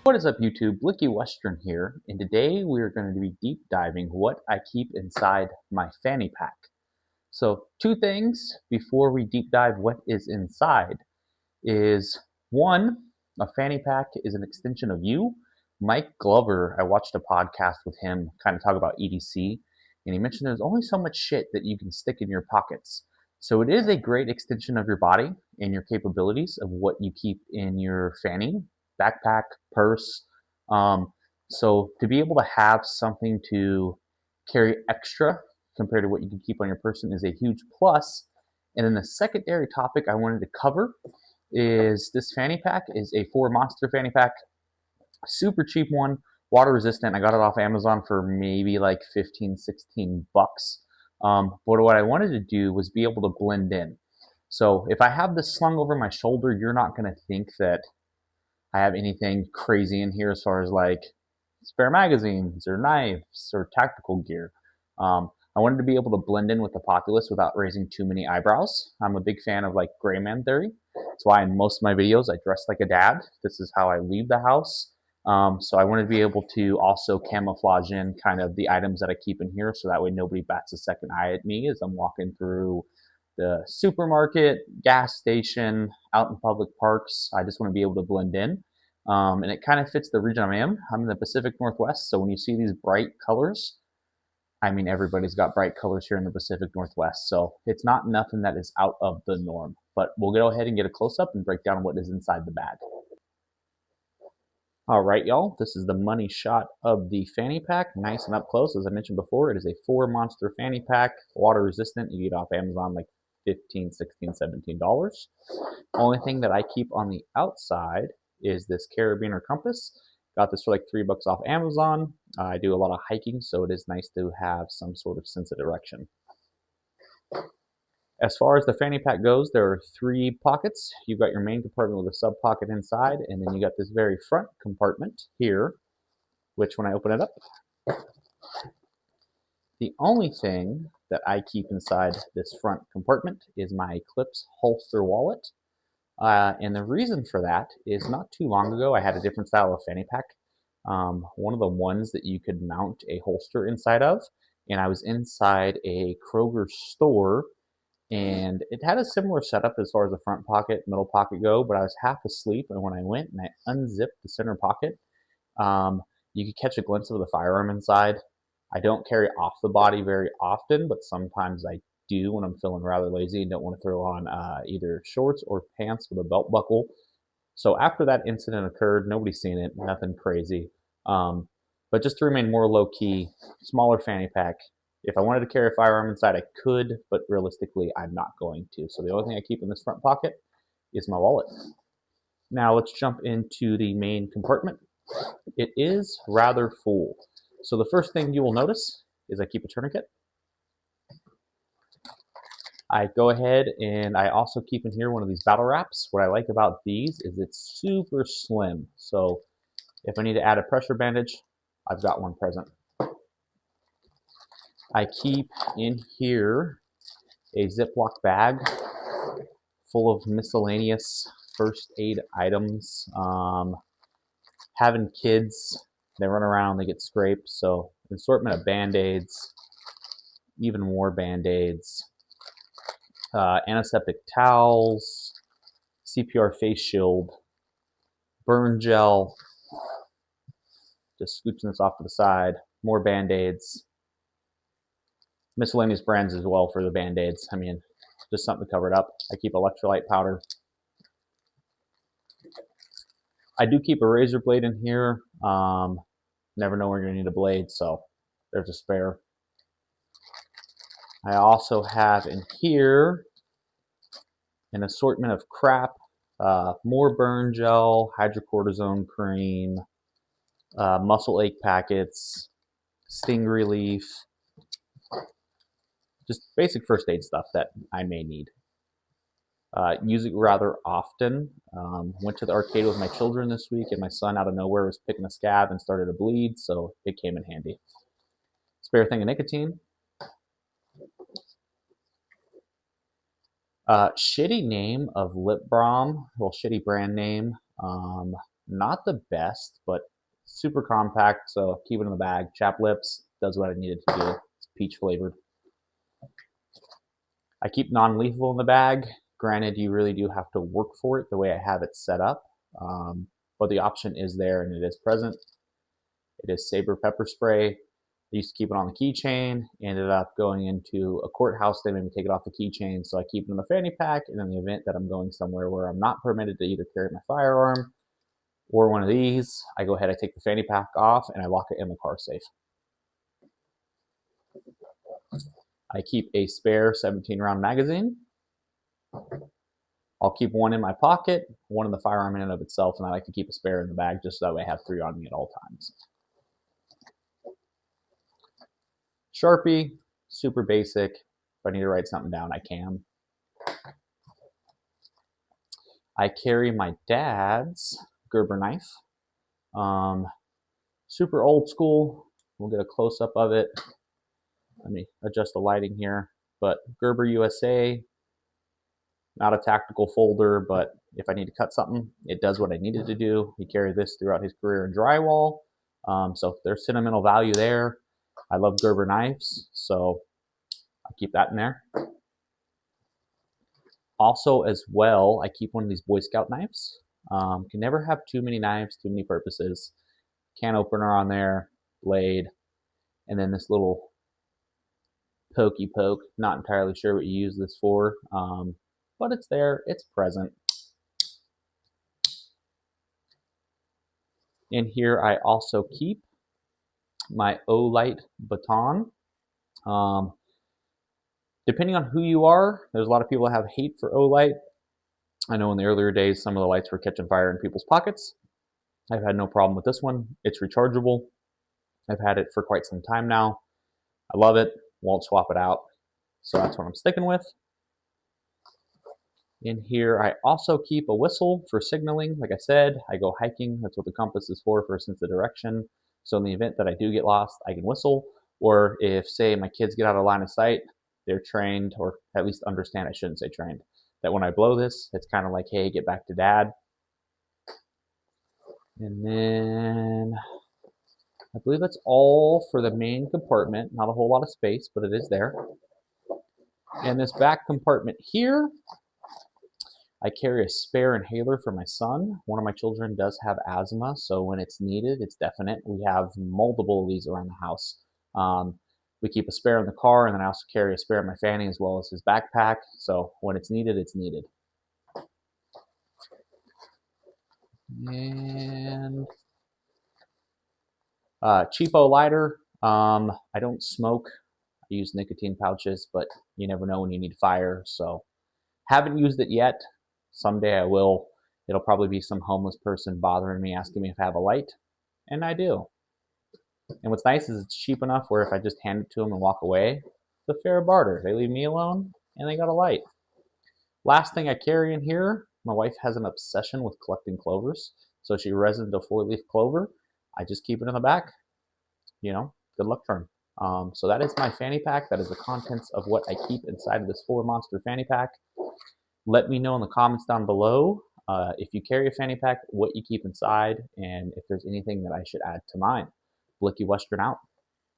What is up, YouTube? Blicky Western here, and today we are going to be deep diving what I keep inside my fanny pack. So, two things before we deep dive what is inside is one, a fanny pack is an extension of you. Mike Glover, I watched a podcast with him kind of talk about EDC, and he mentioned there's only so much shit that you can stick in your pockets. So, it is a great extension of your body and your capabilities of what you keep in your fanny, backpack, purse. Um, so to be able to have something to carry extra compared to what you can keep on your person is a huge plus. And then the secondary topic I wanted to cover is this fanny pack is a 4 Monster fanny pack, super cheap one, water resistant. I got it off Amazon for maybe like 15, 16 bucks. But what I wanted to do was be able to blend in. So if I have this slung over my shoulder, you're not going to think that I have anything crazy in here as far as like spare magazines or knives or tactical gear. I wanted to be able to blend in with the populace without raising too many eyebrows. I'm a big fan of like gray man theory. That's why in most of my videos I dress like a dad. This is how I leave the house. So I wanted to be able to also camouflage in kind of the items that I keep in here so that way nobody bats a second eye at me as I'm walking through the supermarket, gas station, out in public parks. I just want to be able to blend in. And it kind of fits the region I'm in. I'm in the Pacific Northwest, so when you see these bright colors, I mean, everybody's got bright colors here in the Pacific Northwest, so it's not nothing that is out of the norm. But we'll go ahead and get a close-up and break down what is inside the bag. All right, y'all, this is the money shot of the fanny pack, nice and up close. As I mentioned before, it is a 4 Monster fanny pack, water resistant. You get it off Amazon like $15, $16, $17. Only thing that I keep on the outside is this carabiner compass. Got this for like $3 off Amazon. I do a lot of hiking, so it is nice to have some sort of sense of direction. As far as the fanny pack goes, there are 3 pockets. You've got your main compartment with a sub pocket inside, and then you got this very front compartment here, which when I open it up, the only thing that I keep inside this front compartment is my Clips holster wallet. And the reason for that is not too long ago, I had a different style of fanny pack. One of the ones that you could mount a holster inside of. And I was inside a Kroger store, and it had a similar setup as far as the front pocket, middle pocket go, but I was half asleep. And when I went and I unzipped the center pocket, you could catch a glimpse of the firearm inside. I don't carry off the body very often, but sometimes I do when I'm feeling rather lazy and don't want to throw on either shorts or pants with a belt buckle. So after that incident occurred, nobody's seen it, nothing crazy. But just to remain more low key, smaller fanny pack. If I wanted to carry a firearm inside, I could, but realistically, I'm not going to. So the only thing I keep in this front pocket is my wallet. Now let's jump into the main compartment. It is rather full. So the first thing you will notice is I keep a tourniquet. I go ahead and I also keep in here one of these battle wraps. What I like about these is it's super slim. So if I need to add a pressure bandage, I've got one present. I keep in here a Ziploc bag full of miscellaneous first aid items. Having kids, they run around, they get scraped, so an assortment of Band-Aids, even more Band-Aids, antiseptic towels, CPR face shield, burn gel, just scooching this off to the side, more Band-Aids, miscellaneous brands as well for the Band-Aids. I mean, just something to cover it up. I keep electrolyte powder. I do keep a razor blade in here. Never know when you're going to need a blade, so there's a spare. I also have in here an assortment of crap, more burn gel, hydrocortisone cream, muscle ache packets, sting relief, just basic first aid stuff that I may need. Use it rather often. Went to the arcade with my children this week, and my son out of nowhere was picking a scab and started to bleed, so it came in handy. Spare thing of nicotine. Shitty name of lip balm, well, shitty brand name. not the best, but super compact, so keep it in the bag. Chap lips does what I needed to do. It's peach flavored. I keep non-lethal in the bag. Granted, you really do have to work for it the way I have it set up, but the option is there and it is present. It is Saber pepper spray. I used to keep it on the keychain, ended up going into a courthouse. They made me take it off the keychain, so I keep it in the fanny pack, and in the event that I'm going somewhere where I'm not permitted to either carry my firearm or one of these, I go ahead, I take the fanny pack off, and I lock it in the car safe. I keep a spare 17-round magazine. I'll keep one in my pocket, one in the firearm in and of itself, and I like to keep a spare in the bag just so that way I have 3 on me at all times. Sharpie, super basic. If I need to write something down, I can. I carry my dad's Gerber knife. Super old school. We'll get a close-up of it. Let me adjust the lighting here. But Gerber USA, not a tactical folder, but if I need to cut something, it does what I needed to do. He carried this throughout his career in drywall. So there's sentimental value there. I love Gerber knives, so I keep that in there. Also, as well, I keep one of these Boy Scout knives. Can never have too many knives, too many purposes. Can opener on there, blade, and then this little pokey poke. Not entirely sure what you use this for, but it's there, it's present. In here, I also keep my Olight baton. Depending on who you are, there's a lot of people that have hate for Olight. I know in the earlier days, some of the lights were catching fire in people's pockets. I've had no problem with this one. It's rechargeable. I've had it for quite some time now. I love it. Won't swap it out. So that's what I'm sticking with. In here, I also keep a whistle for signaling. Like I said, I go hiking. That's what the compass is for a sense of direction. So in the event that I do get lost, I can whistle. Or if, say, my kids get out of line of sight, they're trained, or at least understand, I shouldn't say trained, that when I blow this, it's kind of like, hey, get back to dad. And then I believe that's all for the main compartment. Not a whole lot of space, but it is there. And this back compartment here, I carry a spare inhaler for my son. One of my children does have asthma, so when it's needed, it's definite. We have multiple of these around the house. We keep a spare in the car, and then I also carry a spare in my fanny as well as his backpack. So when it's needed, it's needed. And cheapo lighter. I don't smoke. I use nicotine pouches, but you never know when you need fire. So haven't used it yet. Someday I will. It'll probably be some homeless person bothering me, asking me if I have a light, and I do. And what's nice is it's cheap enough where if I just hand it to them and walk away, it's a fair barter. They leave me alone, and they got a light. Last thing I carry in here, my wife has an obsession with collecting clovers. So she resined a 4-leaf clover. I just keep it in the back. You know, good luck charm. So that is my fanny pack. That is the contents of what I keep inside of this 4-monster fanny pack. Let me know in the comments down below if you carry a fanny pack, what you keep inside, and if there's anything that I should add to mine. Blicky Western out.